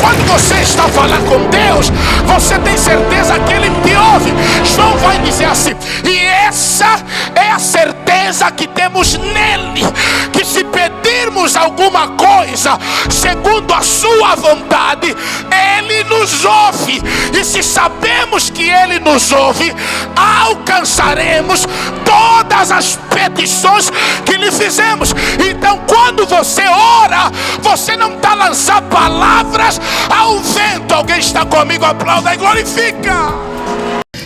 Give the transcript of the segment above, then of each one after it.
quando você está falando com Deus, você tem certeza que Ele te ouve. João vai dizer assim: e essa é a certeza que temos nele, que se pedirmos alguma coisa segundo a sua vontade, Ele nos ouve. E se sabemos que Ele nos ouve, alcançaremos todas as petições que lhe fizemos. Então, quando você ora, você não está lançando palavras ao vento. Alguém está comigo? Aplauda e glorifica.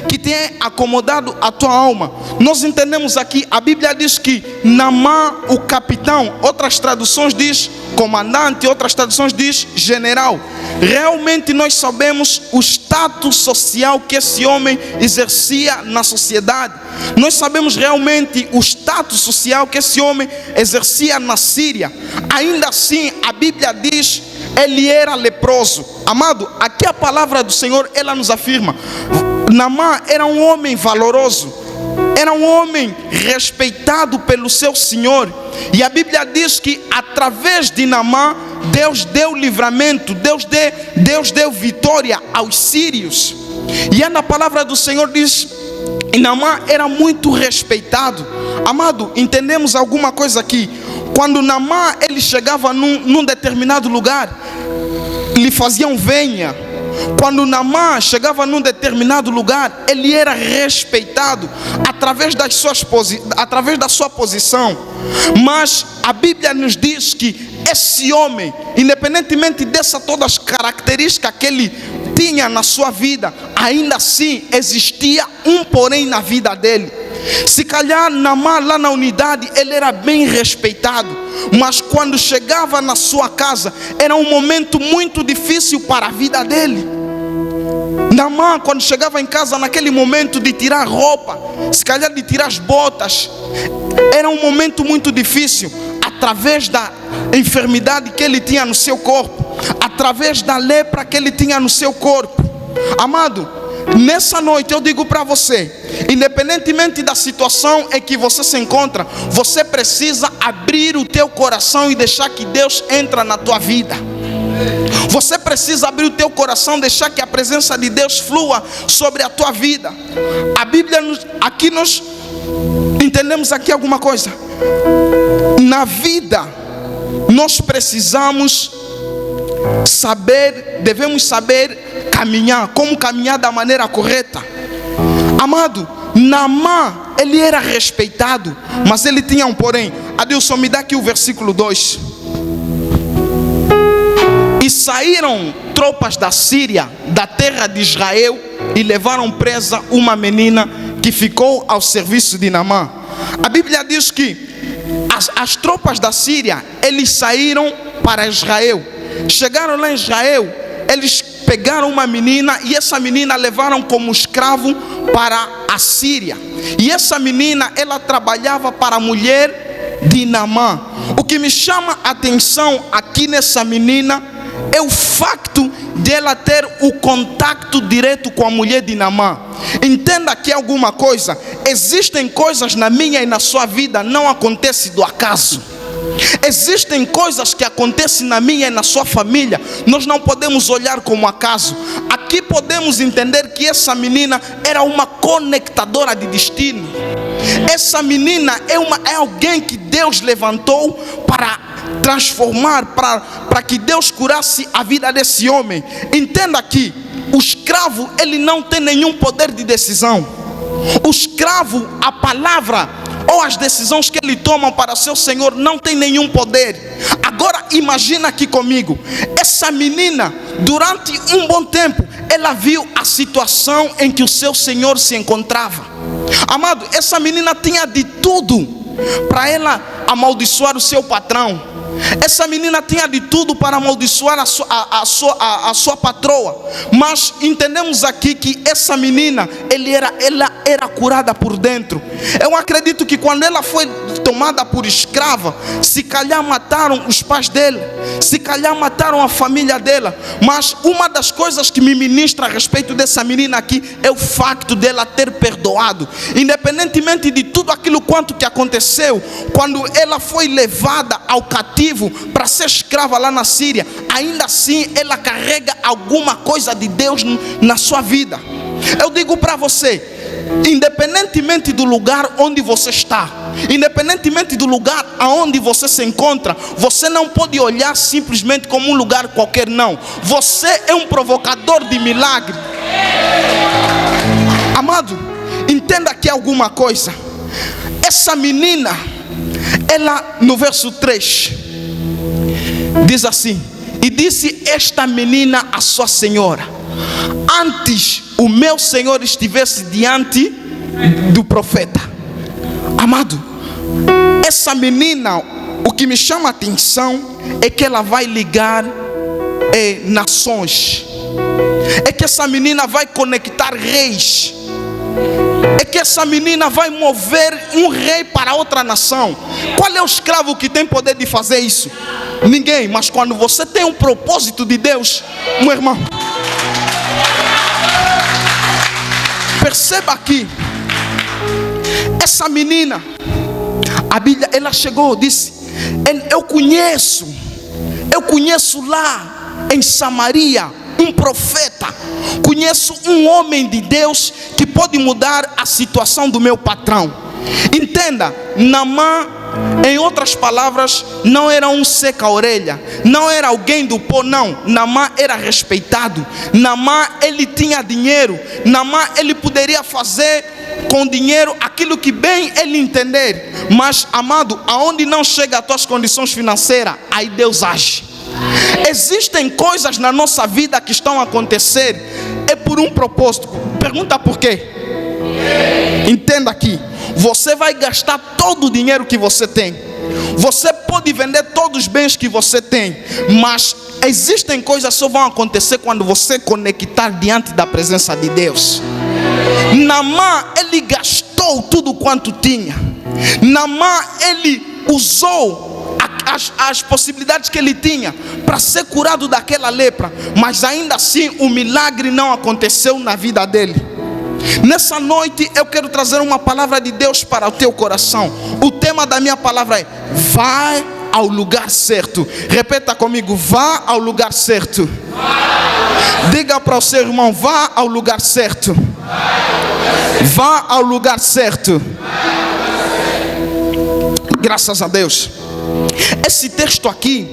Que tem acomodado a tua alma. Nós entendemos aqui, a Bíblia diz que Naamã, o capitão, outras traduções diz comandante, outras traduções diz general. Realmente nós sabemos o status social que esse homem exercia na sociedade. Nós sabemos realmente o status social que esse homem exercia na Síria. Ainda assim, a Bíblia diz ele era leproso. Amado, aqui a palavra do Senhor, ela nos afirma: Naamã era um homem valoroso, era um homem respeitado pelo seu senhor. E a Bíblia diz que através de Naamã, Deus deu livramento, Deus deu vitória aos sírios. E a palavra do Senhor diz: e Naamã era muito respeitado. Amado, entendemos alguma coisa aqui? Quando Naamã ele chegava num determinado lugar, lhe faziam venha. Quando Naamã chegava num determinado lugar, ele era respeitado através da sua posição. Mas a Bíblia nos diz que esse homem, independentemente dessas todas as características que ele tinha na sua vida, ainda assim existia um porém na vida dele. Se calhar Naamã lá na unidade ele era bem respeitado, mas quando chegava na sua casa era um momento muito difícil para a vida dele. Naamã, quando chegava em casa, naquele momento de tirar roupa, se calhar de tirar as botas, era um momento muito difícil, através da enfermidade que ele tinha no seu corpo, através da lepra que ele tinha no seu corpo. Amado, nessa noite eu digo para você, independentemente da situação em que você se encontra, você precisa abrir o teu coração e deixar que Deus entre na tua vida. Você precisa abrir o teu coração, deixar que a presença de Deus flua sobre a tua vida. A Bíblia, aqui nós entendemos aqui alguma coisa. Na vida, nós precisamos saber, devemos saber caminhar, como caminhar da maneira correta. Amado, Naamã, ele era respeitado, mas ele tinha um porém. Adilson, me dá aqui o versículo 2. E saíram tropas da Síria, da terra de Israel, e levaram presa uma menina que ficou ao serviço de Naamã. A Bíblia diz que as tropas da Síria, eles saíram para Israel. Chegaram lá em Israel, eles pegaram uma menina e essa menina levaram como escravo para a Síria. E essa menina, ela trabalhava para a mulher de Naamã. O que me chama a atenção aqui nessa menina é o facto de ela ter o contato direto com a mulher de Naamã. Entenda aqui alguma coisa: existem coisas na minha e na sua vida, não acontece do acaso. Existem coisas que acontecem na minha e na sua família, nós não podemos olhar como acaso. Aqui podemos entender que essa menina era uma conectadora de destino. Essa menina é alguém que Deus levantou para transformar, para que Deus curasse a vida desse homem. Entenda aqui, o escravo, ele não tem nenhum poder de decisão. O escravo, a palavra ou as decisões que ele toma para seu senhor não tem nenhum poder. Agora imagina aqui comigo, essa menina, durante um bom tempo, ela viu a situação em que o seu senhor se encontrava. Amado, essa menina tinha de tudo para ela amaldiçoar o seu patrão. Essa menina tinha de tudo para amaldiçoar a sua patroa. Mas entendemos aqui que essa menina, ela era curada por dentro. Eu acredito que quando ela foi tomada por escrava, se calhar mataram os pais dela, se calhar mataram a família dela. Mas uma das coisas que me ministra a respeito dessa menina aqui é o facto dela ter perdoado. Independentemente de tudo aquilo quanto que aconteceu, quando ela foi levada ao cativo cativo para ser escrava lá na Síria, ainda assim ela carrega alguma coisa de Deus na sua vida. Eu digo para você, independentemente do lugar onde você está, independentemente do lugar aonde você se encontra, você não pode olhar simplesmente como um lugar qualquer, não. Você é um provocador de milagre. Amado, entenda aqui alguma coisa. Essa menina, ela no verso 3 diz assim: e disse esta menina à sua senhora: antes o meu senhor estivesse diante do profeta. Amado, essa menina, o que me chama a atenção é que ela vai ligar nações, é que essa menina vai conectar reis, é que essa menina vai mover um rei para outra nação. Qual é o escravo que tem poder de fazer isso? Ninguém. Mas quando você tem um propósito de Deus, meu irmão, perceba aqui, essa menina, a Bíblia, ela chegou, disse: eu conheço lá em Samaria um profeta, conheço um homem de Deus que pode mudar a situação do meu patrão. Entenda, Naamã, em outras palavras, não era um seca-orelha, não era alguém do povo, não. Naamã era respeitado. Naamã, ele tinha dinheiro. Naamã, ele poderia fazer com dinheiro aquilo que bem ele entender. Mas, amado, aonde não chega as tuas condições financeiras, aí Deus age. Existem coisas na nossa vida que estão a acontecer, é por um propósito. Pergunta por quê? Entenda aqui, você vai gastar todo o dinheiro que você tem, você pode vender todos os bens que você tem, mas existem coisas que só vão acontecer quando você conectar diante da presença de Deus. Naamã, ele gastou tudo quanto tinha. Naamã, ele usou as possibilidades que ele tinha para ser curado daquela lepra, mas ainda assim o milagre não aconteceu na vida dele. Nessa noite eu quero trazer uma palavra de Deus para o teu coração. O tema da minha palavra é: vai ao lugar certo. Repeta comigo: vá ao lugar certo. Diga para o seu irmão: vá ao lugar certo. Vá ao lugar certo. Graças a Deus. Esse texto aqui,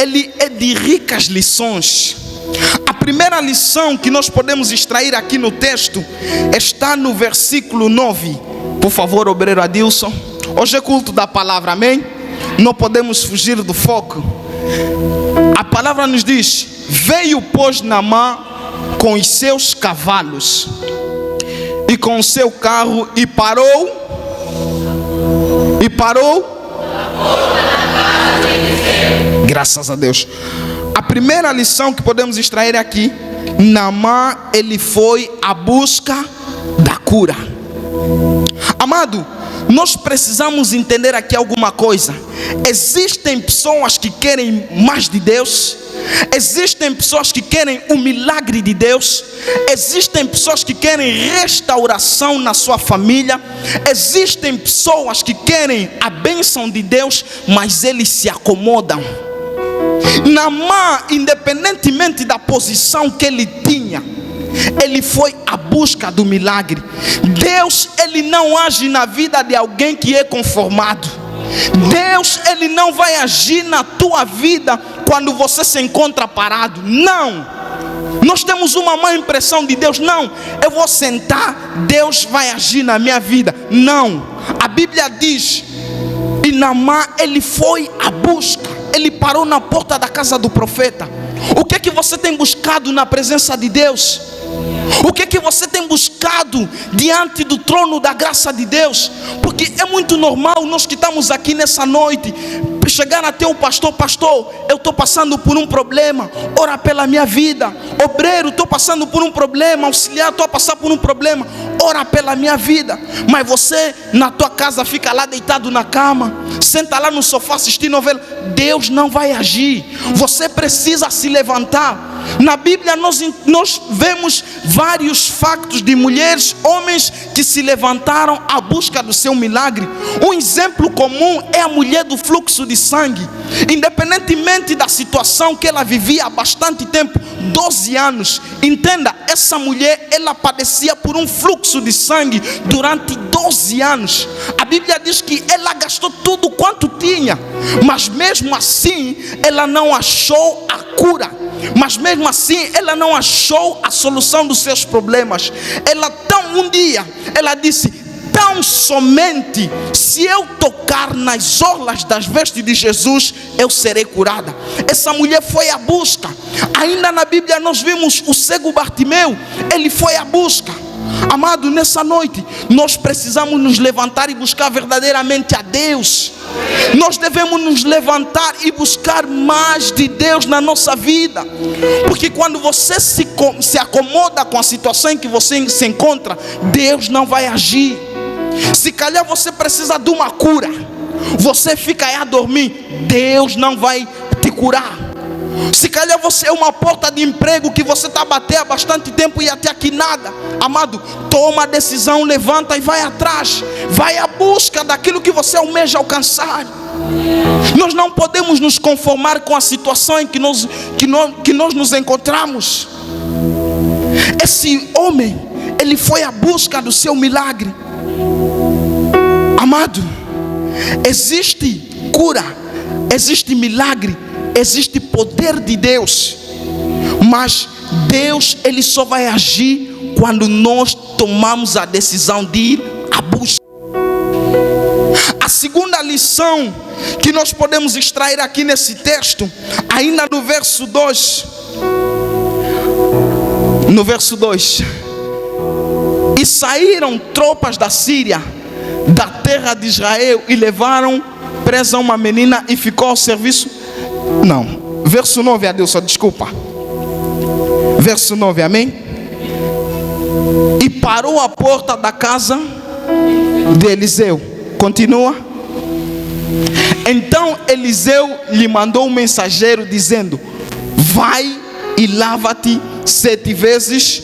ele é de ricas lições. A primeira lição que nós podemos extrair aqui no texto está no versículo 9. Por favor, obreiro Adilson. Hoje é culto da palavra, amém? Não podemos fugir do foco. A palavra nos diz: veio, pois, Naamã com os seus cavalos e com o seu carro e parou. Graças a Deus. A primeira lição que podemos extrair aqui: Naamã, ele foi à busca da cura. Amado, nós precisamos entender aqui alguma coisa. Existem pessoas que querem mais de Deus, existem pessoas que querem o milagre de Deus, existem pessoas que querem restauração na sua família, existem pessoas que querem a bênção de Deus, mas eles se acomodam. Naamã, independentemente da posição que ele tinha, ele foi à busca do milagre. Deus, ele não age na vida de alguém que é conformado. Deus, ele não vai agir na tua vida quando você se encontra parado. Não. Nós temos uma má impressão de Deus. Não, eu vou sentar, Deus vai agir na minha vida. Não. A Bíblia diz: e Naamã, ele foi à busca. Ele parou na porta da casa do profeta. O que é que você tem buscado na presença de Deus? O que é que você tem buscado diante do trono da graça de Deus? Porque é muito normal nós que estamos aqui nessa noite chegar até o pastor: pastor, eu estou passando por um problema, ora pela minha vida. Obreiro, estou passando por um problema. Auxiliar, estou a passar por um problema, ora pela minha vida. Mas você na tua casa fica lá deitado na cama, senta lá no sofá assistindo novela. Deus não vai agir. Você precisa se levantar. Na Bíblia nós vemos vários factos de mulheres, homens que se levantaram à busca do seu milagre. Um exemplo comum é a mulher do fluxo de sangue. Independentemente da situação que ela vivia há bastante tempo, 12 anos. Entenda, essa mulher, ela padecia por um fluxo de sangue durante 12 anos. A Bíblia diz que ela gastou tudo quanto tinha, mas mesmo assim ela não achou a cura. Mas mesmo assim ela não achou a solução dos seus problemas. Um dia ela disse: tão somente se eu tocar nas orlas das vestes de Jesus, eu serei curada. Essa mulher foi à busca. Ainda na Bíblia nós vimos o cego Bartimeu, ele foi à busca. Amado, nessa noite nós precisamos nos levantar e buscar verdadeiramente a Deus. Nós devemos nos levantar e buscar mais de Deus na nossa vida, porque quando você se acomoda com a situação em que você se encontra, Deus não vai agir. Se calhar você precisa de uma cura, você fica aí a dormir, Deus não vai te curar. Se calhar você é uma porta de emprego que você está a bater há bastante tempo e até aqui nada. Amado, toma a decisão, levanta e vai atrás. Vai à busca daquilo que você almeja alcançar. Nós não podemos nos conformar com a situação em que nós nos encontramos. Esse homem, ele foi à busca do seu milagre. Amado, existe cura, existe milagre, existe poder de Deus, mas Deus, ele só vai agir quando nós tomamos a decisão de ir à busca. A segunda lição que nós podemos extrair aqui nesse texto, ainda no verso 2, e saíram tropas da Síria, da terra de Israel, e levaram presa uma menina e ficou ao serviço. Não, verso 9, Adilson, desculpa. Verso 9, amém? E parou a porta da casa de Eliseu. Continua. Então Eliseu lhe mandou um mensageiro dizendo: vai e lava-te 7 vezes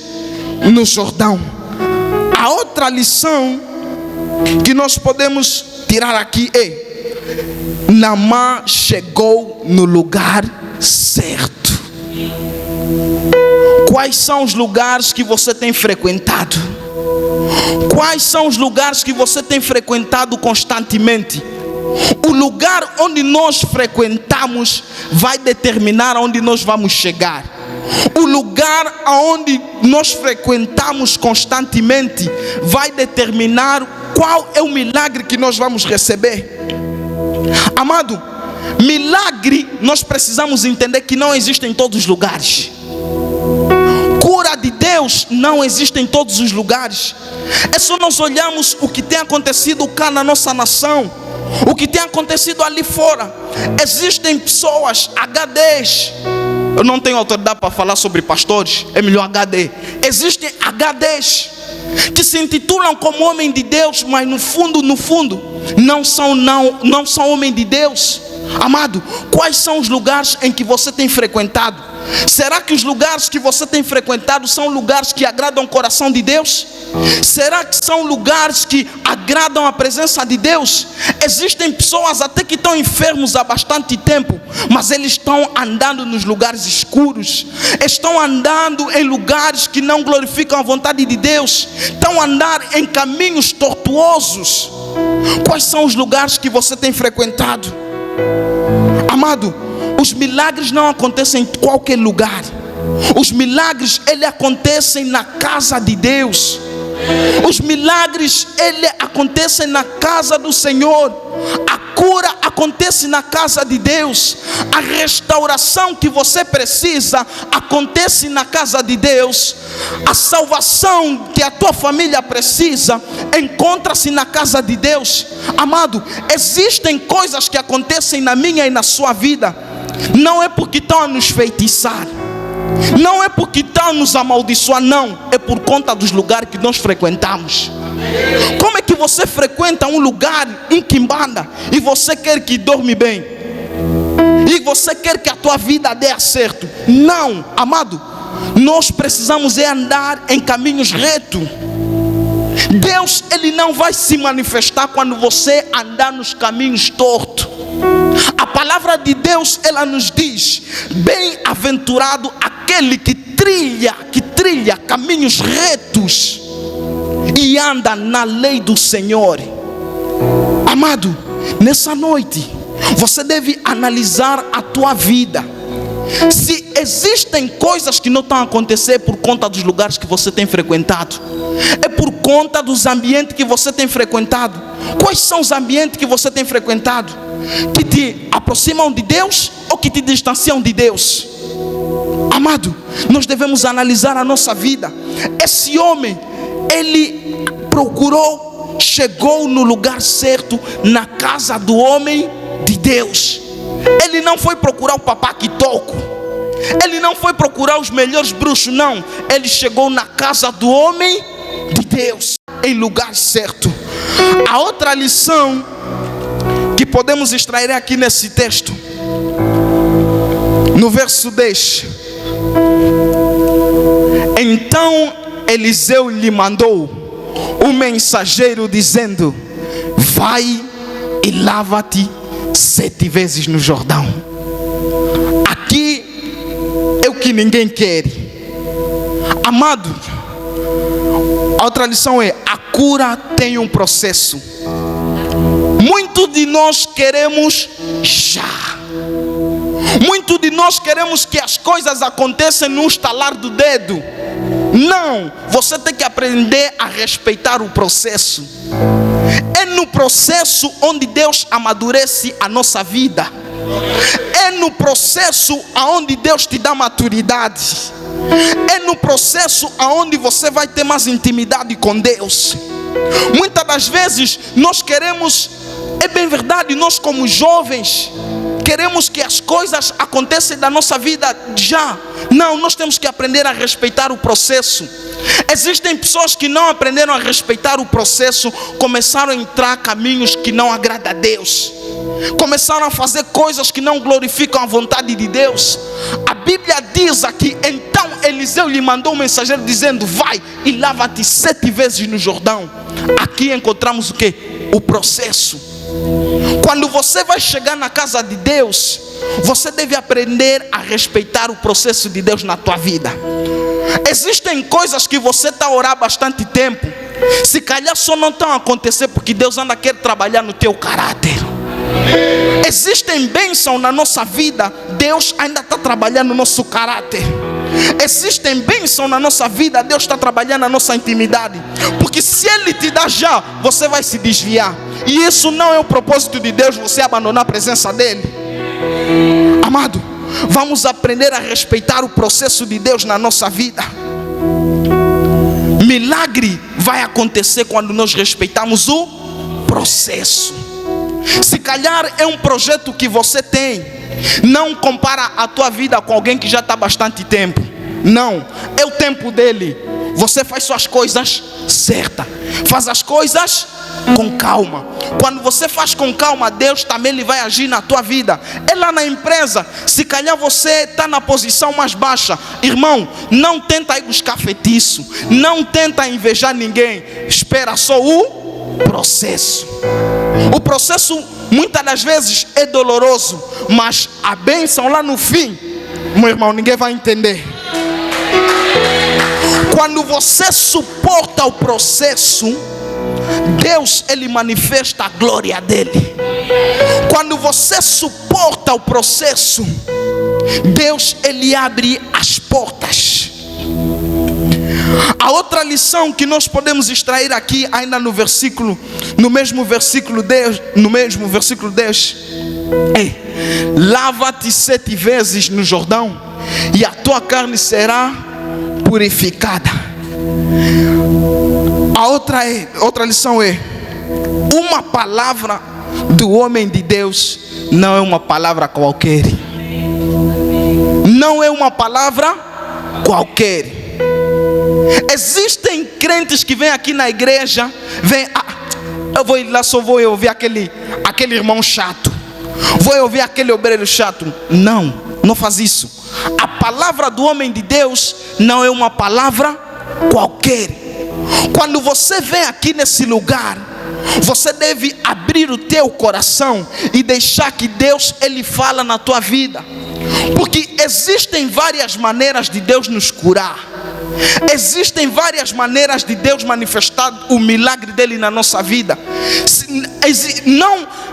no Jordão. A outra lição que nós podemos tirar aqui é: Naamã chegou no lugar certo. Quais são os lugares que você tem frequentado? Quais são os lugares que você tem frequentado constantemente? O lugar onde nós frequentamos vai determinar onde nós vamos chegar. O lugar onde nós frequentamos constantemente vai determinar qual é o milagre que nós vamos receber. Amado, milagre nós precisamos entender que não existe em todos os lugares. Cura de Deus não existe em todos os lugares. É só nós olharmos o que tem acontecido cá na nossa nação, o que tem acontecido ali fora. Existem pessoas, HDs. Eu não tenho autoridade para falar sobre pastores, é melhor HD. Existem HDs que se intitulam como homem de Deus, mas no fundo não são homem de Deus. Amado, quais são os lugares em que você tem frequentado? Será que os lugares que você tem frequentado são lugares que agradam o coração de Deus? Será que são lugares que agradam a presença de Deus? Existem pessoas até que estão enfermos há bastante tempo, mas eles estão andando nos lugares escuros, estão andando em lugares que não glorificam a vontade de Deus, estão andando em caminhos tortuosos. Quais são os lugares que você tem frequentado? Amado, os milagres não acontecem em qualquer lugar. Os milagres, eles acontecem na casa de Deus. Os milagres, eles acontecem na casa do Senhor. A cura acontece na casa de Deus. A restauração que você precisa acontece na casa de Deus. A salvação que a tua família precisa encontra-se na casa de Deus. Amado, existem coisas que acontecem na minha e na sua vida, não é porque estão a nos feitiçar, não é porque estão a nos amaldiçoar, não, é por conta dos lugares que nós frequentamos. Como é que você frequenta um lugar em Quimbanda e você quer que dorme bem? e você quer que a tua vida dê certo. Não, amado, nós precisamos andar em caminhos retos. Deus, Ele não vai se manifestar quando você andar nos caminhos tortos. A palavra de Deus, ela nos diz: bem-aventurado aquele que trilha caminhos retos e anda na lei do Senhor. Amado, nessa noite você deve analisar a tua vida. Se existem coisas que não estão a acontecer por conta dos lugares que você tem frequentado, é por conta dos ambientes que você tem frequentado. Quais são os ambientes que você tem frequentado? Que te aproximam de Deus ou que te distanciam de Deus? Amado, nós devemos analisar a nossa vida. Esse homem, ele procurou, chegou no lugar certo, na casa do homem de Deus. Ele não foi procurar o papá que toco, ele não foi procurar os melhores bruxos, não. Ele chegou na casa do homem de Deus, em lugar certo. A outra lição que podemos extrair aqui nesse texto, no verso 10: então Eliseu lhe mandou o mensageiro dizendo: vai e lava-te 7 vezes no Jordão. Aqui é o que ninguém quer. Amado, a outra lição é: a cura tem um processo. Muitos de nós queremos já. Muitos de nós queremos que as coisas aconteçam no estalar do dedo. Não, você tem que aprender a respeitar o processo. É no processo onde Deus amadurece a nossa vida. É no processo aonde Deus te dá maturidade. É no processo aonde você vai ter mais intimidade com Deus. Muitas das vezes nós queremos, é bem verdade, nós como jovens queremos que as coisas aconteçam da nossa vida já. Não, nós temos que aprender a respeitar o processo. Existem pessoas que não aprenderam a respeitar o processo, começaram a entrar caminhos que não agradam a Deus, começaram a fazer coisas que não glorificam a vontade de Deus. A Bíblia diz aqui: então Eliseu lhe mandou um mensageiro dizendo: vai e lava-te 7 vezes no Jordão. Aqui encontramos o que? O processo. Quando você vai chegar na casa de Deus, você deve aprender a respeitar o processo de Deus na tua vida. Existem coisas que você está a orar bastante tempo, se calhar só não estão a acontecer porque Deus ainda quer trabalhar no teu caráter. Existem bênçãos na nossa vida, Deus ainda está trabalhando no nosso caráter. Existem bênçãos na nossa vida, Deus está trabalhando na nossa intimidade. Porque se Ele te dá já, você vai se desviar. E isso não é o propósito de Deus, você abandonar a presença dEle. Amado, vamos aprender a respeitar o processo de Deus na nossa vida. Milagre vai acontecer quando nós respeitamos o processo. Se calhar é um projeto que você tem, não compara a tua vida com alguém que já está há bastante tempo. Não, é o tempo dele. Você faz suas coisas certas, faz as coisas com calma. Quando você faz com calma, Deus também ele vai agir na tua vida. É lá na empresa, se calhar você está na posição mais baixa, irmão, não tenta ir buscar feitiço, não tenta invejar ninguém, espera só o processo. O processo muitas das vezes é doloroso, mas a bênção lá no fim, meu irmão, ninguém vai entender. Quando você suporta o processo, Deus ele manifesta a glória dele. Quando você suporta o processo, Deus ele abre as portas. A outra lição que nós podemos extrair aqui, ainda no mesmo versículo 10, é: lava-te 7 vezes no Jordão e a tua carne será purificada. A outra lição é: uma palavra do homem de Deus não é uma palavra qualquer. Não é uma palavra qualquer. Existem crentes que vêm aqui na igreja, eu vou ir lá, só vou ouvir aquele irmão chato. vou ouvir aquele obreiro chato. Não, não faz isso. A palavra do homem de Deus não é uma palavra qualquer. Quando você vem aqui nesse lugar, você deve abrir o teu coração e deixar que Deus, Ele fala na tua vida. Porque existem várias maneiras de Deus nos curar. Existem várias maneiras de Deus manifestar o milagre dele na nossa vida.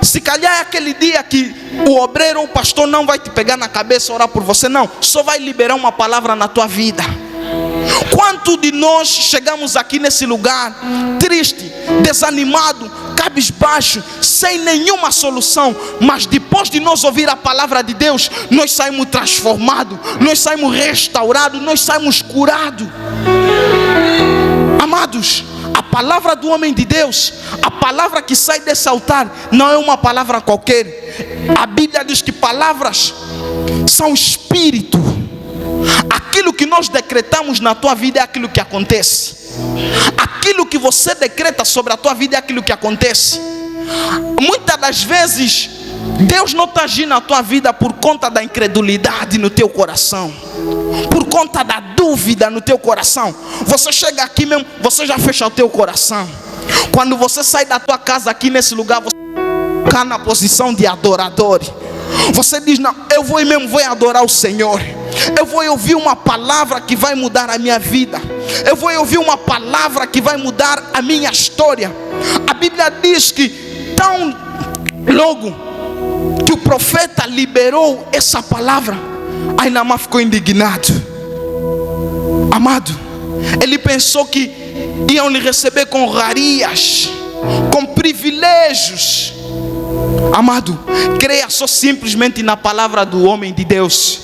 Se calhar é aquele dia que o obreiro ou o pastor não vai te pegar na cabeça orar por você, não. Só vai liberar uma palavra na tua vida. Quanto de nós chegamos aqui nesse lugar triste, desanimado, cabisbaixo, sem nenhuma solução, mas depois de nós ouvir a palavra de Deus, nós saímos transformados, nós saímos restaurados, nós saímos curados. Amados, a palavra do homem de Deus, a palavra que sai desse altar, não é uma palavra qualquer. A Bíblia diz que palavras são espírito. Aquilo que nós decretamos na tua vida é aquilo que acontece. Aquilo que você decreta sobre a tua vida é aquilo que acontece. Muitas das vezes Deus não está agindo na tua vida por conta da incredulidade no teu coração, por conta da dúvida no teu coração. Você chega aqui mesmo, você já fecha o teu coração. Quando você sai da tua casa aqui nesse lugar, você fica na posição de adorador. Você diz, não, eu vou adorar o Senhor. Eu vou ouvir uma palavra que vai mudar a minha vida. Eu vou ouvir uma palavra que vai mudar a minha história. A Bíblia diz que tão logo que o profeta liberou essa palavra, aí Naamã ficou indignado. Amado, ele pensou que iam lhe receber com honrarias, com privilégios. Amado, creia só simplesmente na palavra do homem de Deus.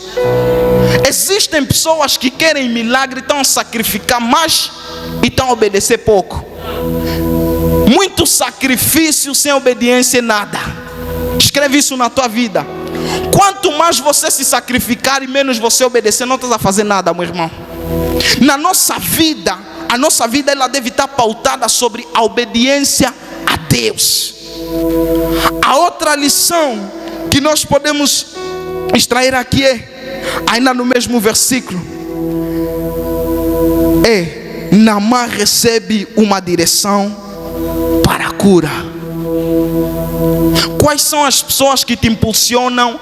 Existem pessoas que querem milagre, estão a sacrificar mais e estão a obedecer pouco. Muito sacrifício sem obediência é nada. Escreve isso na tua vida. Quanto mais você se sacrificar e menos você obedecer, não estás a fazer nada, meu irmão. Na nossa vida, a nossa vida ela deve estar pautada sobre a obediência a Deus. A outra lição que nós podemos extrair aqui ainda no mesmo versículo, Naamã recebe uma direção para a cura. Quais são as pessoas que te impulsionam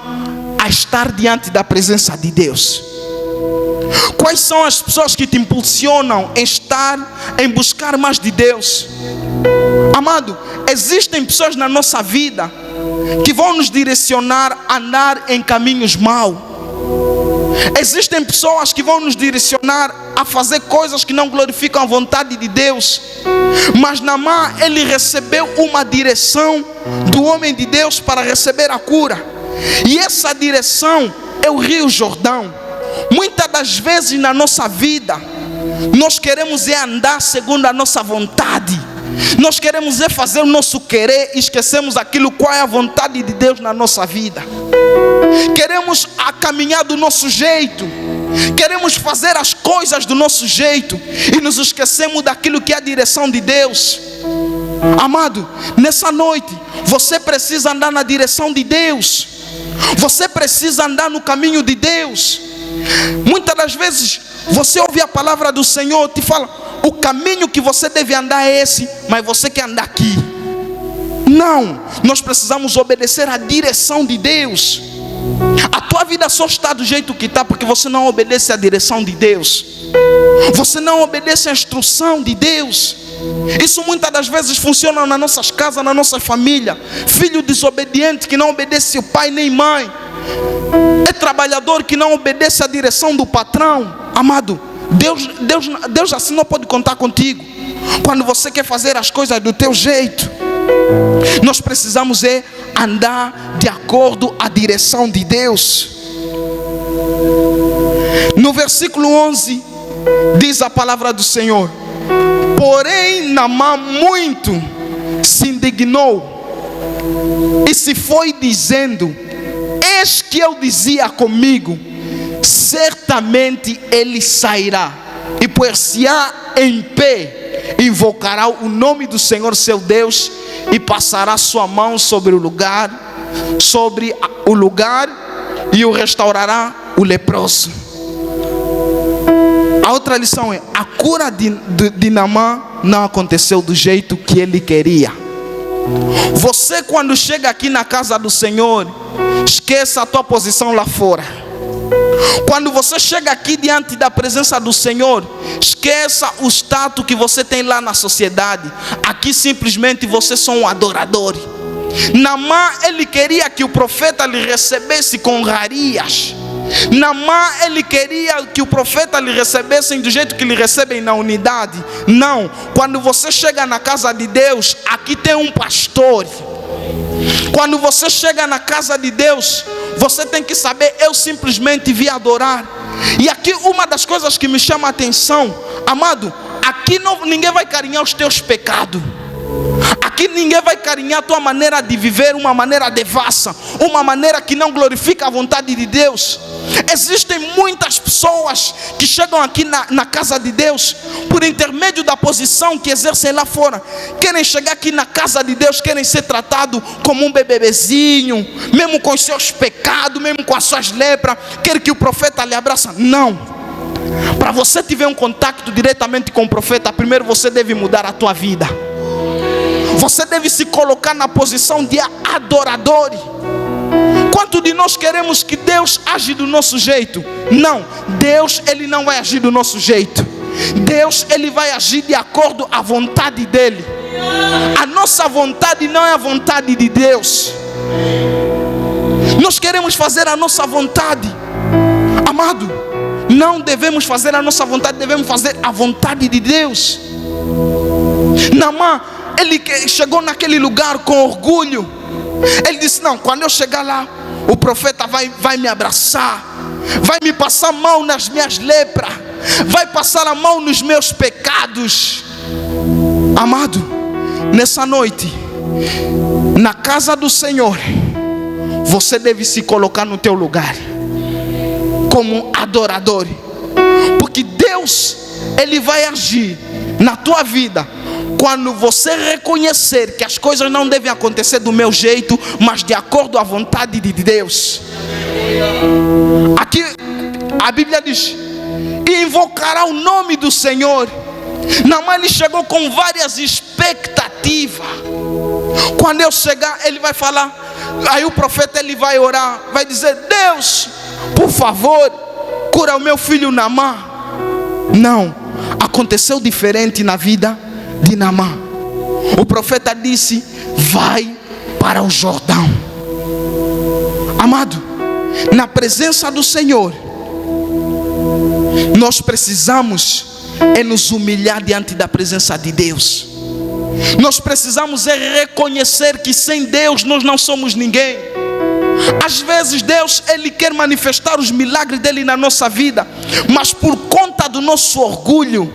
a estar diante da presença de Deus? Quais são as pessoas que te impulsionam em buscar mais de Deus? Amado, existem pessoas na nossa vida que vão nos direcionar a andar em caminhos maus. Existem pessoas que vão nos direcionar a fazer coisas que não glorificam a vontade de Deus. Mas Naamã, ele recebeu uma direção do homem de Deus para receber a cura. E essa direção é o Rio Jordão. Muitas das vezes na nossa vida, nós queremos andar segundo a nossa vontade. Nós queremos fazer o nosso querer e esquecemos aquilo qual é a vontade de Deus na nossa vida. Queremos caminhar do nosso jeito, queremos fazer as coisas do nosso jeito e nos esquecemos daquilo que é a direção de Deus. Amado, nessa noite você precisa andar na direção de Deus. Você precisa andar no caminho de Deus. Muitas das vezes você ouve a palavra do Senhor, te fala, o caminho que você deve andar é esse, mas você quer andar aqui. Não, nós precisamos obedecer à direção de Deus. A tua vida só está do jeito que está porque você não obedece à direção de Deus. Você não obedece à instrução de Deus. Isso muitas das vezes funciona nas nossas casas, na nossa família. Filho desobediente que não obedece o pai nem mãe. É trabalhador que não obedece à direção do patrão. Amado, Deus assim não pode contar contigo. Quando você quer fazer as coisas do teu jeito, nós precisamos andar de acordo à direção de Deus. No versículo 11 diz a palavra do Senhor: porém Naamã muito se indignou e se foi dizendo: eis que eu dizia comigo, certamente ele sairá e pôr-se-á em pé, invocará o nome do Senhor seu Deus e passará sua mão sobre o lugar sobre o lugar e o restaurará o leproso. A outra lição é: a cura de Naamã não aconteceu do jeito que ele queria. Você, quando chega aqui na casa do Senhor, esqueça a tua posição lá fora. Quando você chega aqui diante da presença do Senhor, esqueça o status que você tem lá na sociedade. Aqui simplesmente você é só um adorador. Naamã, ele queria que o profeta lhe recebesse com honrarias. Naamã, ele queria que o profeta lhe recebesse do jeito que lhe recebem na unidade. Não, quando você chega na casa de Deus, aqui tem um pastor. Quando você chega na casa de Deus, você tem que saber: eu simplesmente vim adorar. E aqui uma das coisas que me chama a atenção, amado, aqui ninguém vai carinhar os teus pecados. Aqui ninguém vai carinhar a tua maneira de viver, uma maneira devassa, uma maneira que não glorifica a vontade de Deus. Existem muitas pessoas que chegam aqui na casa de Deus por intermédio da posição que exercem lá fora. Querem chegar aqui na casa de Deus, querem ser tratados como um bebezinho, mesmo com os seus pecados, mesmo com as suas lepras. Quer que o profeta lhe abraça? Não. Para você tiver um contato diretamente com o profeta, primeiro você deve mudar a tua vida. Você deve se colocar na posição de adorador. Quanto de nós queremos que Deus age do nosso jeito? Não, Deus, ele não vai agir do nosso jeito. Deus, ele vai agir de acordo à vontade dele. A nossa vontade não é a vontade de Deus. Nós queremos fazer a nossa vontade. Amado, não devemos fazer a nossa vontade, devemos fazer a vontade de Deus. Naamã, ele chegou naquele lugar com orgulho. Ele disse: não, quando eu chegar lá, o profeta vai me abraçar, vai me passar a mão nas minhas lepras, vai passar a mão nos meus pecados. Amado, nessa noite, na casa do Senhor, você deve se colocar no teu lugar como adorador, porque Deus, ele vai agir na tua vida quando você reconhecer que as coisas não devem acontecer do meu jeito, mas de acordo à vontade de Deus. Aqui a Bíblia diz: e invocará o nome do Senhor. Naamã, ele chegou com várias expectativas. Quando eu chegar, ele vai falar. Aí o profeta, ele vai orar, vai dizer: Deus, por favor, cura o meu filho Naamã. Não, aconteceu diferente na vida de Naamã. O profeta disse: vai para o Jordão. Amado, na presença do Senhor, nós precisamos nos humilhar diante da presença de Deus. Nós precisamos reconhecer que sem Deus nós não somos ninguém. Às vezes Deus, ele quer manifestar os milagres dele na nossa vida, mas por conta do nosso orgulho,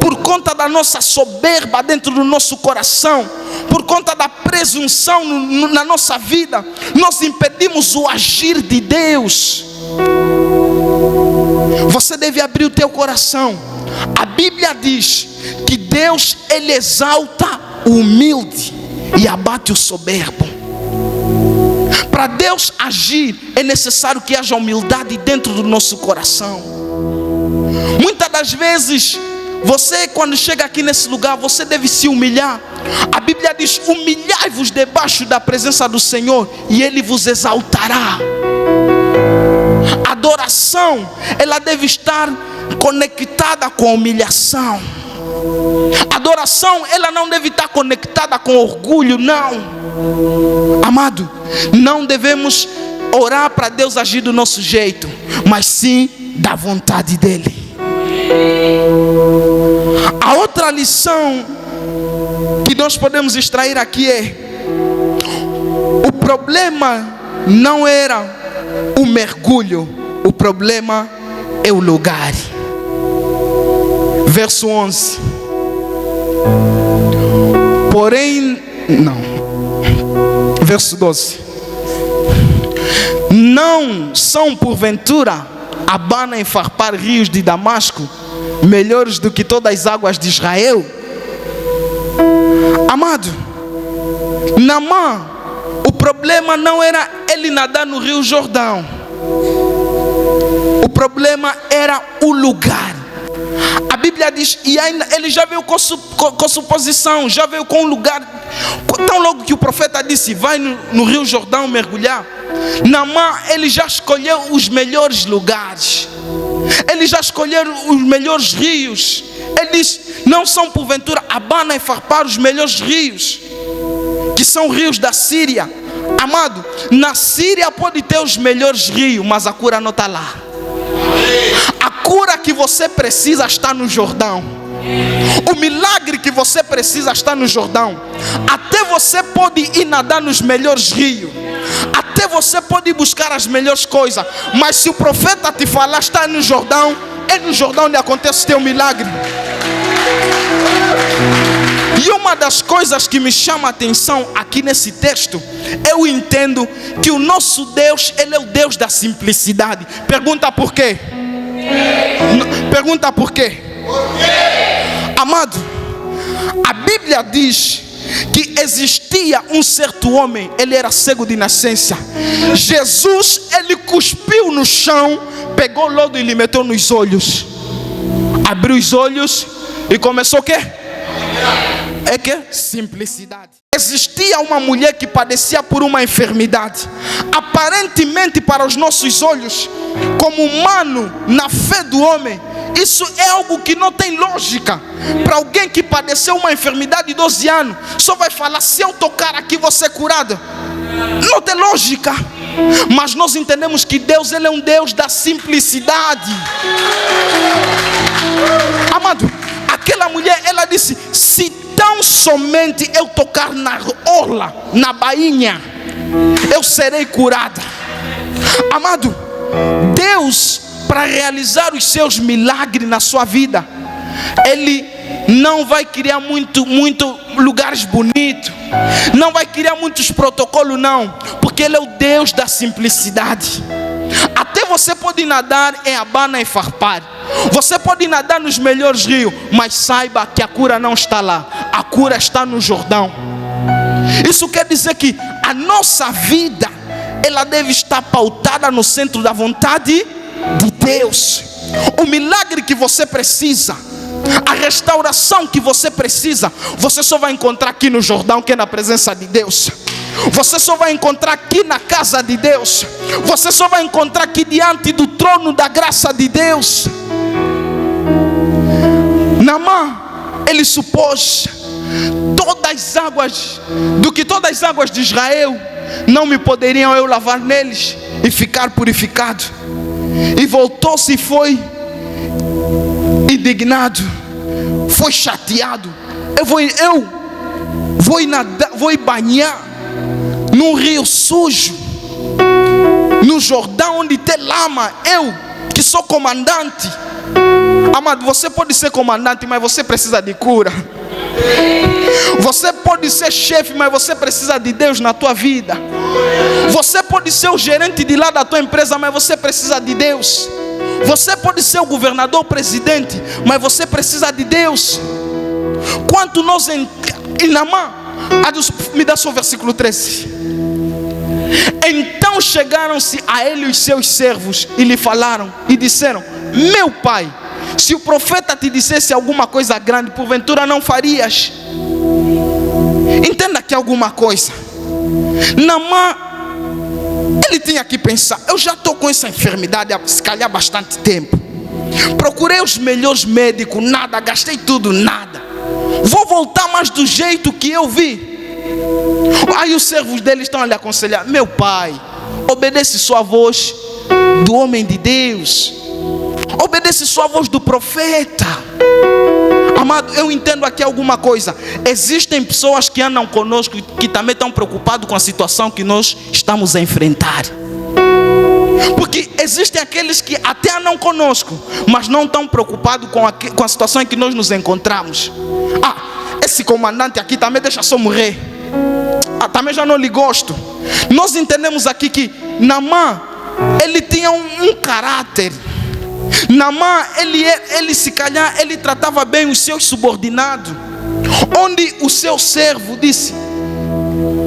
por conta da nossa soberba dentro do nosso coração, por conta da presunção na nossa vida, nós impedimos o agir de Deus. Você deve abrir o teu coração. A Bíblia diz que Deus, ele exalta o humilde e abate o soberbo. Para Deus agir, é necessário que haja humildade dentro do nosso coração. Muitas das vezes, você, quando chega aqui nesse lugar, você deve se humilhar. A Bíblia diz: humilhai-vos debaixo da presença do Senhor e Ele vos exaltará. A adoração, ela deve estar conectada com a humilhação. A adoração, ela não deve estar conectada com orgulho, não. Amado, não devemos orar para Deus agir do nosso jeito, mas sim da vontade dEle. A outra lição que nós podemos extrair aqui é: o problema não era o mergulho, o problema é o lugar. Verso 11. Porém, não. Verso 12. Não são porventura Abana e Farpar, rios de Damasco, melhores do que todas as águas de Israel? Amado, Naamã, problema não era ele nadar no Rio Jordão. O problema era o lugar. A Bíblia diz, e ainda ele já veio com suposição, já veio com um lugar. Tão logo que o profeta disse, vai no Rio Jordão mergulhar, Naamã, ele já escolheu os melhores lugares. Ele já escolheu os melhores rios. Ele diz, não são porventura Abana e Farpar os melhores rios, que são rios da Síria. Amado, na Síria pode ter os melhores rios, mas a cura não está lá. A cura que você precisa está no Jordão. O milagre que você precisa está no Jordão. Até você pode ir nadar nos melhores rios, até você pode ir buscar as melhores coisas, mas se o profeta te falar está no Jordão, é no Jordão onde acontece o teu milagre. E uma das coisas que me chama a atenção aqui nesse texto, eu entendo que o nosso Deus, Ele é o Deus da simplicidade. Pergunta por quê? Pergunta por quê? Amado, a Bíblia diz que existia um certo homem, ele era cego de nascença. Jesus, ele cuspiu no chão, pegou lodo e lhe meteu nos olhos. Abriu os olhos e começou o quê? É que? Simplicidade. Existia uma mulher que padecia por uma enfermidade. Aparentemente para os nossos olhos, como humano, na fé do homem, isso é algo que não tem lógica. Para alguém que padeceu uma enfermidade de 12 anos, só vai falar, se eu tocar aqui vou ser curado. Não tem lógica. Mas nós entendemos que Deus, Ele é um Deus da simplicidade. Amado, aquela mulher, ela disse, se tão somente eu tocar na orla, na bainha, eu serei curada. Amado, Deus, para realizar os seus milagres na sua vida, Ele não vai criar muito lugares bonitos, não vai criar muitos protocolos, não, porque Ele é o Deus da simplicidade. Até você pode nadar em Abana e Farpar, você pode nadar nos melhores rios, mas saiba que a cura não está lá, a cura está no Jordão. Isso quer dizer que a nossa vida, ela deve estar pautada no centro da vontade de Deus. O milagre que você precisa, a restauração que você precisa, você só vai encontrar aqui no Jordão, que é na presença de Deus. Você só vai encontrar aqui na casa de Deus. Você só vai encontrar aqui diante do trono da graça de Deus. Naamã, ele supôs, todas as águas de Israel não me poderiam eu lavar neles e ficar purificado. E voltou-se e foi indignado, foi chateado. Eu vou nadar, vou banhar num rio sujo, no Jordão onde tem lama. Eu que sou comandante. Amado, você pode ser comandante, mas você precisa de cura. Você pode ser chefe, mas você precisa de Deus na tua vida. Você pode ser o gerente de lá da tua empresa, mas você precisa de Deus. Você pode ser o governador, o presidente, mas você precisa de Deus. Quanto nós em Naamã, me dá só o versículo 13. Então chegaram-se a ele os seus servos e lhe falaram e disseram: meu pai, se o profeta te dissesse alguma coisa grande, porventura não farias? Entenda aqui alguma coisa. Naamã, ele tinha que pensar: eu já estou com essa enfermidade há se calhar bastante tempo. Procurei os melhores médicos, nada, gastei tudo, nada. Vou voltar mais do jeito que eu vi. Aí os servos dele estão a lhe aconselhar: meu pai, obedece sua voz do homem de Deus, obedece sua voz do profeta. Amado, eu entendo aqui alguma coisa. Existem pessoas que andam conosco que também estão preocupados com a situação que nós estamos a enfrentar. Porque existem aqueles que até andam conosco, mas não estão preocupados com a situação em que nós nos encontramos. Esse comandante aqui também deixa só morrer. Também já não lhe gosto. Nós entendemos aqui que Naamã, ele tinha um caráter. Naamã, ele se calhar, ele tratava bem os seus subordinados. Onde o seu servo disse: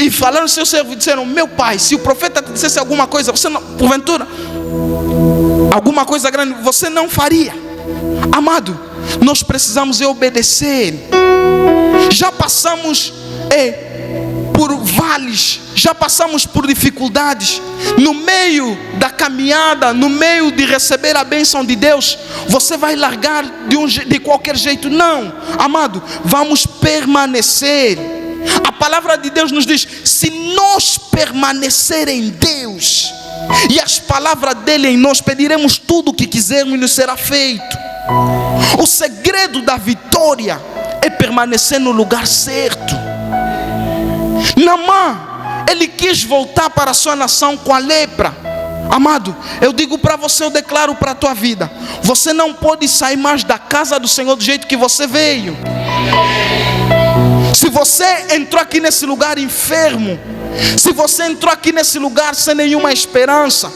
E falaram ao seu servo e disseram: meu pai, se o profeta te dissesse alguma coisa, você não, porventura, alguma coisa grande, você não faria. Amado, nós precisamos obedecer. Já passamos por vales, já passamos por dificuldades. No meio da caminhada, no meio de receber a bênção de Deus, você vai largar de qualquer jeito? Não, amado, vamos permanecer. A palavra de Deus nos diz: se nós permanecer em Deus e as palavras dele em nós, pediremos tudo o que quisermos e nos será feito. O segredo da vitória é permanecer no lugar certo. Naamã, ele quis voltar para a sua nação com a lepra. Amado, eu digo para você, eu declaro para a tua vida: você não pode sair mais da casa do Senhor do jeito que você veio. Se você entrou aqui nesse lugar enfermo, se você entrou aqui nesse lugar sem nenhuma esperança,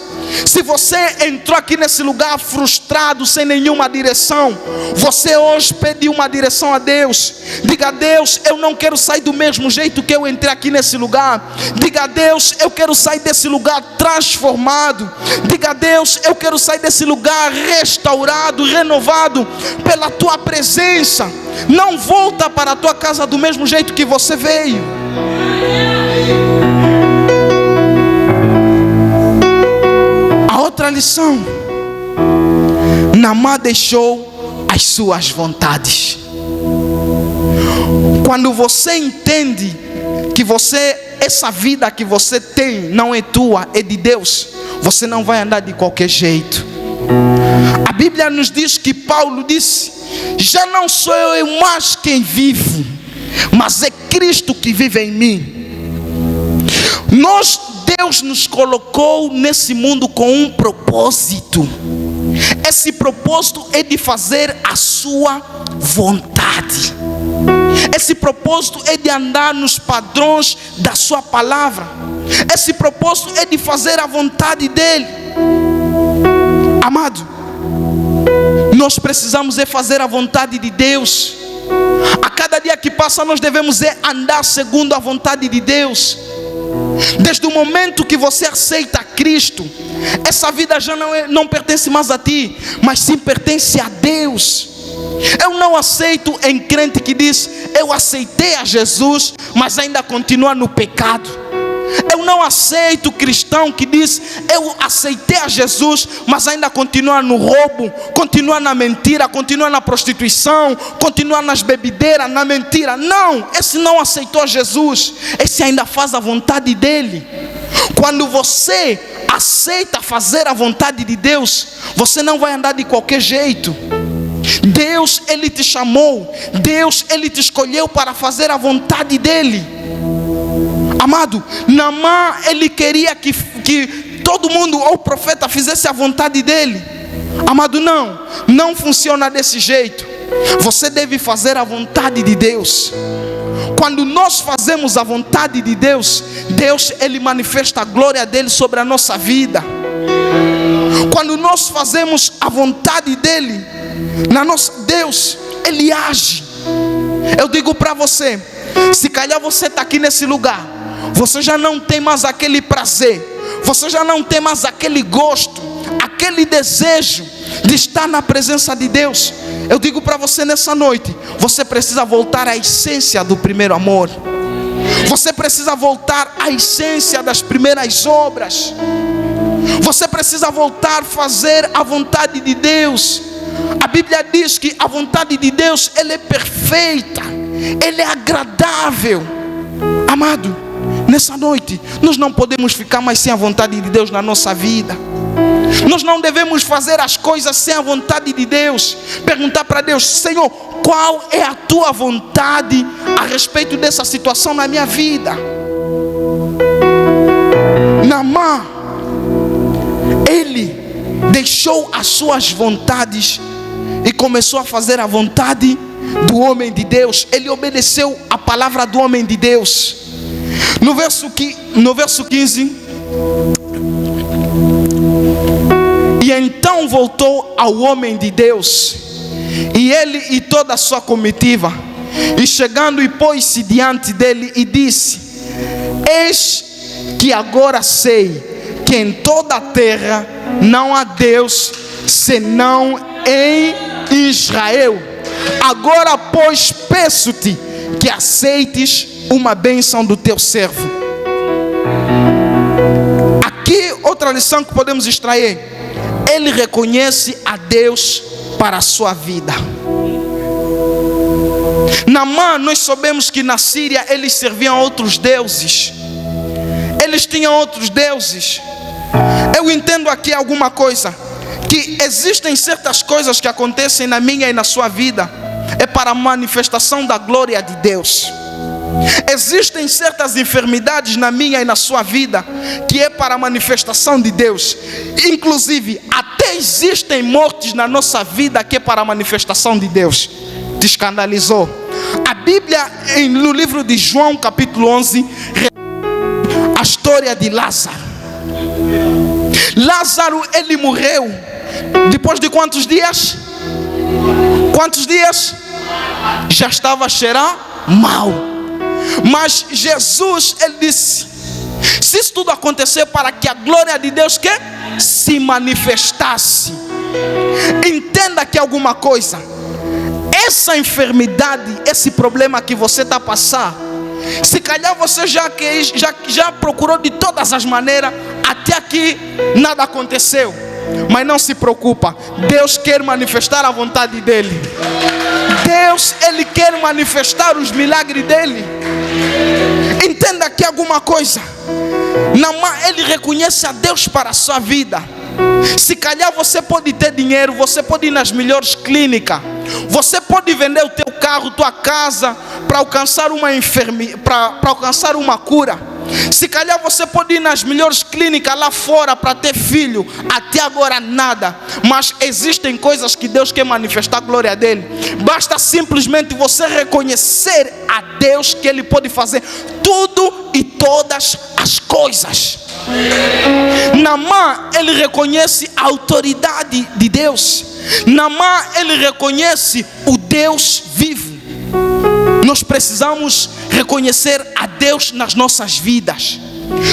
se você entrou aqui nesse lugar frustrado, sem nenhuma direção, você hoje pediu uma direção a Deus. Diga a Deus: eu não quero sair do mesmo jeito que eu entrei aqui nesse lugar. Diga a Deus: eu quero sair desse lugar transformado. Diga a Deus: eu quero sair desse lugar restaurado, renovado pela tua presença. Não volta para a tua casa do mesmo jeito que você veio. Outra lição: Naamã deixou as suas vontades. Quando você entende que essa vida que você tem não é tua, é de Deus, você não vai andar de qualquer jeito. A Bíblia nos diz que Paulo disse: já não sou eu mais quem vivo, mas é Cristo que vive em mim. Deus nos colocou nesse mundo com um propósito. Esse propósito é de fazer a sua vontade. Esse propósito é de andar nos padrões da sua palavra. Esse propósito é de fazer a vontade dele. Amado, nós precisamos fazer a vontade de Deus. A cada dia que passa, nós devemos andar segundo a vontade de Deus. Desde o momento que você aceita Cristo, essa vida já não pertence mais a ti, mas sim pertence a Deus. Eu não aceito em crente que diz: eu aceitei a Jesus, mas ainda continua no pecado. Eu não aceito cristão que diz: eu aceitei a Jesus, mas ainda continua no roubo, continua na mentira, continua na prostituição, continua nas bebedeiras, na mentira. Não, esse não aceitou Jesus, esse ainda faz a vontade dele. Quando você aceita fazer a vontade de Deus, você não vai andar de qualquer jeito. Deus, ele te chamou, Deus, ele te escolheu para fazer a vontade dele. Amado, Naamã, ele queria que todo mundo, ou o profeta, fizesse a vontade dele. Amado, não funciona desse jeito. Você deve fazer a vontade de Deus. Quando nós fazemos a vontade de Deus, Deus, ele manifesta a glória dele sobre a nossa vida. Quando nós fazemos a vontade dele, Deus, ele age. Eu digo para você, se calhar você está aqui nesse lugar, você já não tem mais aquele prazer, você já não tem mais aquele gosto, aquele desejo de estar na presença de Deus. Eu digo para você nessa noite, você precisa voltar à essência do primeiro amor. Você precisa voltar à essência das primeiras obras. Você precisa voltar a fazer a vontade de Deus. A Bíblia diz que a vontade de Deus, ela é perfeita, ela é agradável. Amado, nessa noite, nós não podemos ficar mais sem a vontade de Deus na nossa vida. Nós não devemos fazer as coisas sem a vontade de Deus. Perguntar para Deus: Senhor, qual é a tua vontade a respeito dessa situação na minha vida? Naamã, ele deixou as suas vontades e começou a fazer a vontade do homem de Deus. Ele obedeceu a palavra do homem de Deus. No verso 15, e então voltou ao homem de Deus, e ele e toda a sua comitiva, e chegando e pôs-se diante dele e disse: Eis que agora sei que em toda a terra não há Deus senão em Israel. Agora, pois, peço-te que aceites uma bênção do teu servo. Aqui, outra lição que podemos extrair: ele reconhece a Deus para a sua vida. Naamã, nós sabemos que na Síria eles serviam a outros deuses. Eles tinham outros deuses. Eu entendo aqui alguma coisa, que existem certas coisas que acontecem na minha e na sua vida, é para a manifestação da glória de Deus. Existem certas enfermidades na minha e na sua vida, que é para a manifestação de Deus. Inclusive, até existem mortes na nossa vida, que é para a manifestação de Deus. Te escandalizou? A Bíblia, no livro de João, capítulo 11, a história de Lázaro. Lázaro, ele morreu depois de quantos dias? Quantos dias? Já estava a cheirar mal. Mas Jesus, ele disse: se isso tudo acontecer para que a glória de Deus que se manifestasse. Entenda aqui alguma coisa: essa enfermidade, esse problema que você está passando, se calhar você já procurou de todas as maneiras, até aqui nada aconteceu. Mas não se preocupa, Deus quer manifestar a vontade dele. Deus, ele quer manifestar os milagres dele. Entenda aqui alguma coisa: Naamã, ele reconhece a Deus para a sua vida. Se calhar você pode ter dinheiro, você pode ir nas melhores clínicas, você pode vender o teu carro, tua casa, para alcançar para alcançar uma cura. Se calhar você pode ir nas melhores clínicas lá fora para ter filho, até agora nada. Mas existem coisas que Deus quer manifestar a glória dele. Basta simplesmente você reconhecer a Deus que ele pode fazer tudo e todas as coisas. Naamã, ele reconhece a autoridade de Deus. Naamã, ele reconhece o Deus vivo. Nós precisamos reconhecer a Deus nas nossas vidas.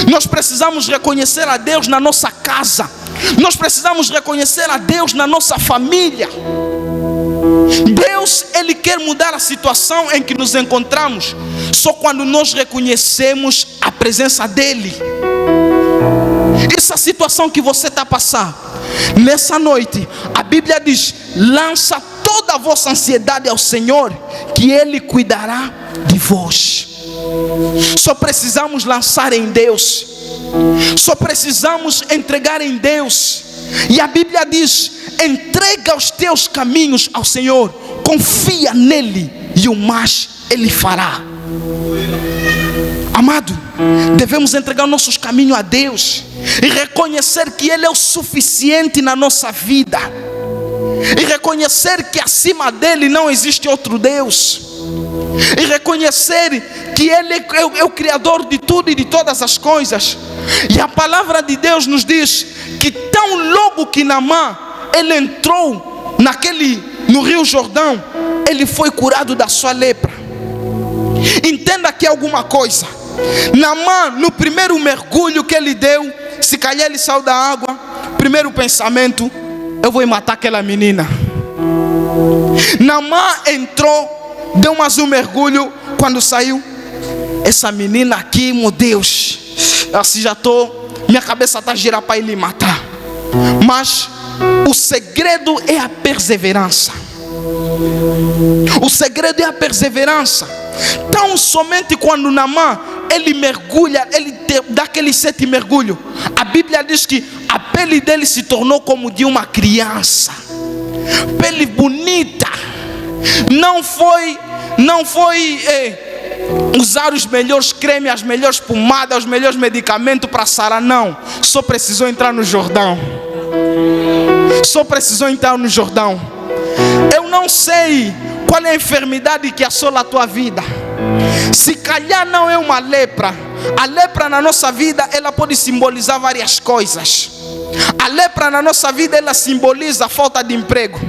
Nós precisamos reconhecer a Deus na nossa casa. Nós precisamos reconhecer a Deus na nossa família. Deus, ele quer mudar a situação em que nos encontramos só quando nós reconhecemos a presença dele. Essa situação que você está passando nessa noite, a Bíblia diz: lança toda a vossa ansiedade ao Senhor, que ele cuidará de vós. Só precisamos lançar em Deus, só precisamos entregar em Deus. E a Bíblia diz: entrega os teus caminhos ao Senhor, confia nele e o mais ele fará. Amado, devemos entregar nossos caminhos a Deus e reconhecer que ele é o suficiente na nossa vida, e reconhecer que acima dele não existe outro Deus, e reconhecer que ele é o Criador de tudo e de todas as coisas. E a palavra de Deus nos diz que tão logo que Naamã, ele entrou no rio Jordão, ele foi curado da sua lepra. Entenda aqui alguma coisa: Naamã, no primeiro mergulho que ele deu, se calhar ele saiu da água, primeiro pensamento: eu vou matar aquela menina. Naamã entrou, deu mais um mergulho, quando saiu: essa menina aqui, meu Deus, assim minha cabeça está girando para ele matar. Mas o segredo é a perseverança. O segredo é a perseverança. Tão somente quando Naamã, ele mergulha, ele dá aquele 7 mergulho, a Bíblia diz que a pele dele se tornou como de uma criança, pele bonita. Não foi usar os melhores cremes, as melhores pomadas, os melhores medicamentos para sarar, não. Só precisou entrar no Jordão. Só precisou entrar no Jordão. Eu não sei qual é a enfermidade que assola a tua vida. Se calhar não é uma lepra. A lepra na nossa vida, ela pode simbolizar várias coisas. A lepra na nossa vida, ela simboliza a falta de emprego.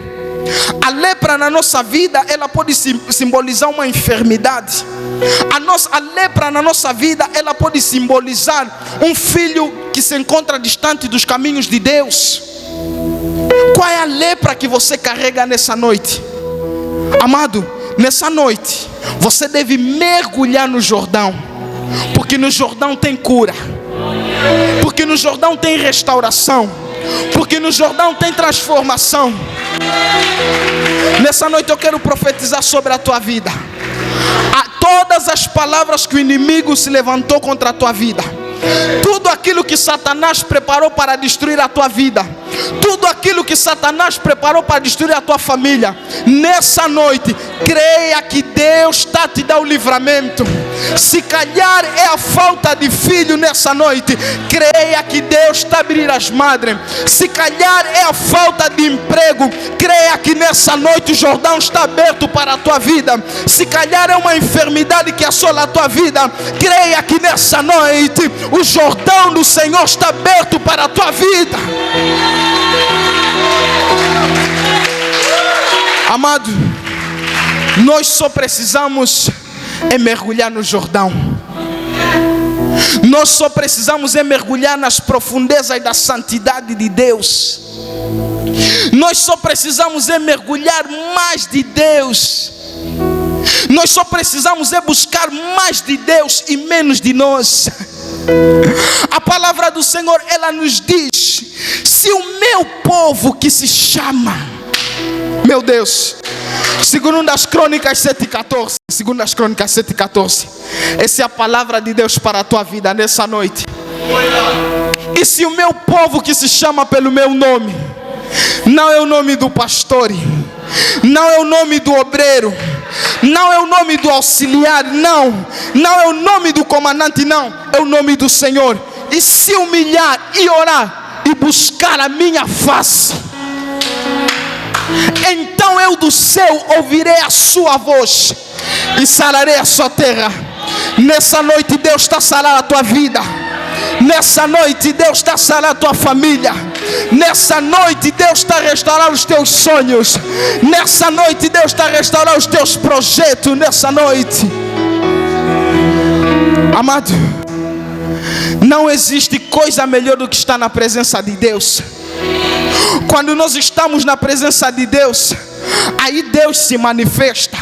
A lepra na nossa vida, ela pode simbolizar uma enfermidade. A lepra na nossa vida, ela pode simbolizar um filho que se encontra distante dos caminhos de Deus. Qual é a lepra que você carrega nessa noite? Amado, nessa noite você deve mergulhar no Jordão, porque no Jordão tem cura, porque no Jordão tem restauração, porque no Jordão tem transformação. Nessa noite eu quero profetizar sobre a tua vida. Todas as palavras que o inimigo se levantou contra a tua vida, tudo aquilo que Satanás preparou para destruir a tua vida, tudo aquilo que Satanás preparou para destruir a tua família, nessa noite, creia que Deus está te dando o livramento. Se calhar é a falta de filho nessa noite, creia que Deus está a abrir as madres. Se calhar é a falta de emprego, creia que nessa noite o Jordão está aberto para a tua vida. Se calhar é uma enfermidade que assola a tua vida, creia que nessa noite o Jordão do Senhor está aberto para a tua vida. Amado, nós só precisamos mergulhar no Jordão. Nós só precisamos mergulhar nas profundezas da santidade de Deus. Nós só precisamos mergulhar mais de Deus. Nós só precisamos buscar mais de Deus e menos de nós. A palavra do Senhor, ela nos diz: se o meu povo que se chama, meu Deus, segundo as Crônicas 7:14, segundo as Crônicas 7:14, essa é a palavra de Deus para a tua vida nessa noite. E se o meu povo que se chama pelo meu nome, não é o nome do pastor, não é o nome do obreiro, não é o nome do auxiliar, não é o nome do comandante, não, é o nome do Senhor, e se humilhar e orar e buscar a minha face, então eu do céu ouvirei a sua voz e sararei a sua terra. Nessa noite Deus está sarando a tua vida. Nessa noite Deus está sarando a tua família. Nessa noite Deus está restaurando os teus sonhos. Nessa noite Deus está restaurando os teus projetos. Nessa noite, amado, não existe coisa melhor do que estar na presença de Deus. Quando nós estamos na presença de Deus, aí Deus se manifesta.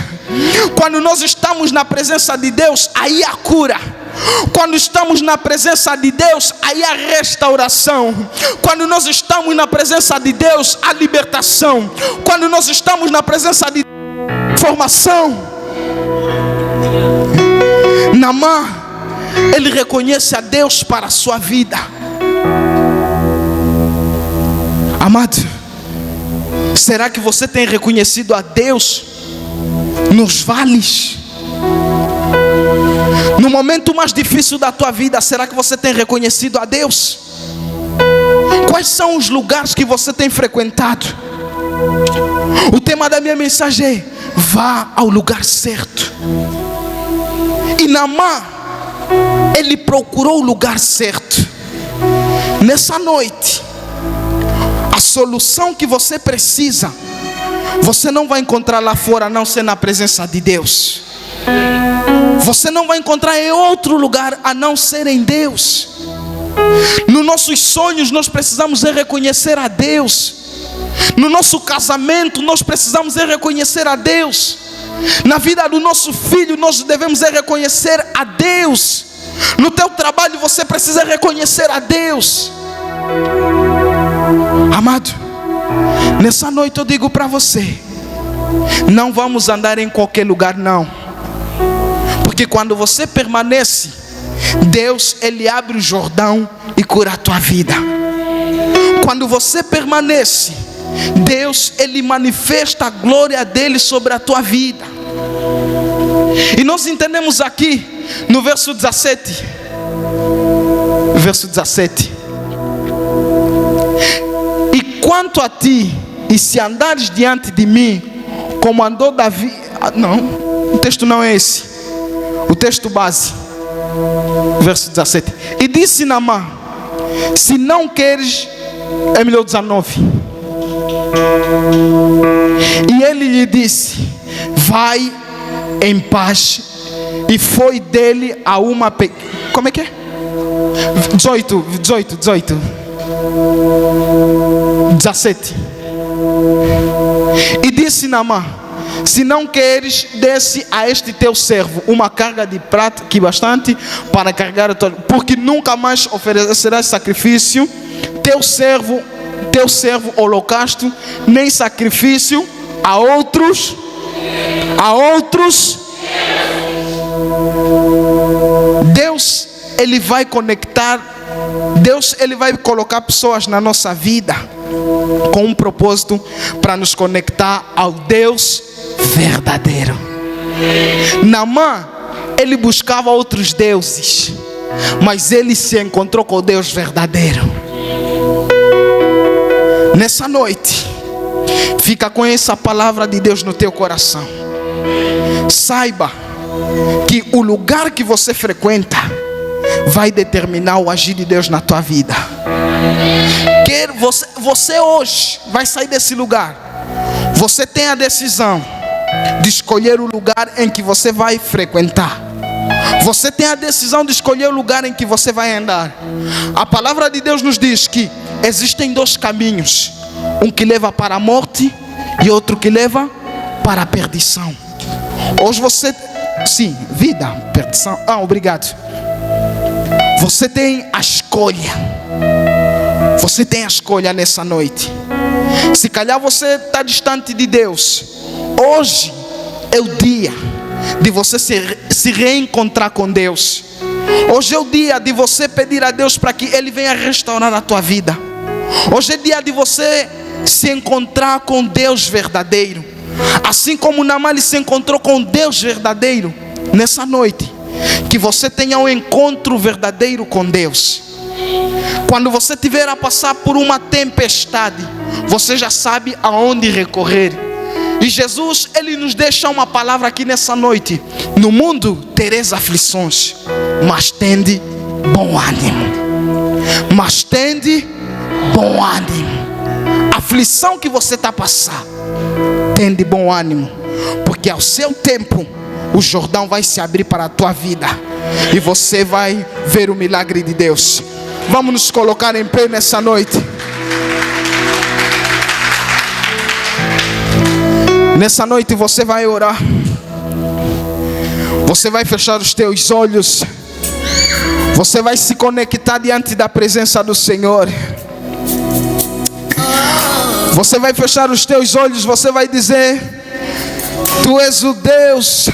Quando nós estamos na presença de Deus, aí a cura. Quando estamos na presença de Deus, aí a restauração. Quando nós estamos na presença de Deus, a libertação. Quando nós estamos na presença de Deus, formação. Naamã, ele reconhece a Deus para a sua vida. Amado, será que você tem reconhecido a Deus nos vales? No momento mais difícil da tua vida, será que você tem reconhecido a Deus? Quais são os lugares que você tem frequentado? O tema da minha mensagem é: vá ao lugar certo. E Naamã, ele procurou o lugar certo. Nessa noite, a solução que você precisa, você não vai encontrar lá fora, a não ser na presença de Deus. Você não vai encontrar em outro lugar, a não ser em Deus. Nos nossos sonhos nós precisamos reconhecer a Deus. No nosso casamento nós precisamos reconhecer a Deus. Na vida do nosso filho nós devemos reconhecer a Deus. No teu trabalho você precisa reconhecer a Deus. Amado, nessa noite eu digo para você: não vamos andar em qualquer lugar, não. Porque quando você permanece, Deus, ele abre o Jordão e cura a tua vida. Quando você permanece, Deus, ele manifesta a glória dele sobre a tua vida. E nós entendemos aqui no verso 17. Verso 17. E quanto a ti, e se andares diante de mim, como andou Davi. Não, o texto não é esse. O texto base, verso 17. E disse Naamã: se não queres, é melhor 19. E ele lhe disse: vai em paz E foi dele a uma... Como é que é? 18. 17. E disse Naamã: se não queres, desce a este teu servo uma carga de prata, que bastante, para carregar a tua... porque nunca mais oferecerás sacrifício, teu servo holocausto, nem sacrifício a outros. Deus, Ele vai conectar, Deus, Ele vai colocar pessoas na nossa vida com um propósito para nos conectar ao Deus verdadeiro. Naamã, ele buscava outros deuses, mas ele se encontrou com o Deus verdadeiro. Nessa noite, fica com essa palavra de Deus no teu coração. Saiba que o lugar que você frequenta vai determinar o agir de Deus na tua vida. Quer você hoje vai sair desse lugar. Você tem a decisão de escolher o lugar em que você vai frequentar. Você tem a decisão de escolher o lugar em que você vai andar. A palavra de Deus nos diz que existem dois caminhos: um que leva para a morte e outro que leva para a perdição. Hoje você... Sim, vida, perdição. Obrigado. Você tem a escolha. Você tem a escolha nessa noite. Se calhar você está distante de Deus. Hoje é o dia de você se reencontrar com Deus. Hoje é o dia de você pedir a Deus para que Ele venha restaurar a tua vida. Hoje é dia de você se encontrar com Deus verdadeiro. Assim como Naamã se encontrou com Deus verdadeiro. Nessa noite, que você tenha um encontro verdadeiro com Deus. Quando você tiver a passar por uma tempestade, você já sabe aonde recorrer. E Jesus, Ele nos deixa uma palavra aqui nessa noite: no mundo tereis aflições, mas tende bom ânimo. Mas tende bom ânimo. A aflição que você está passando, tende bom ânimo, porque ao seu tempo o Jordão vai se abrir para a tua vida e você vai ver o milagre de Deus. Vamos nos colocar em pé nessa noite. Nessa noite você vai orar. Você vai fechar os teus olhos. Você vai se conectar diante da presença do Senhor. Você vai fechar os teus olhos. Você vai dizer: Tu és o Deus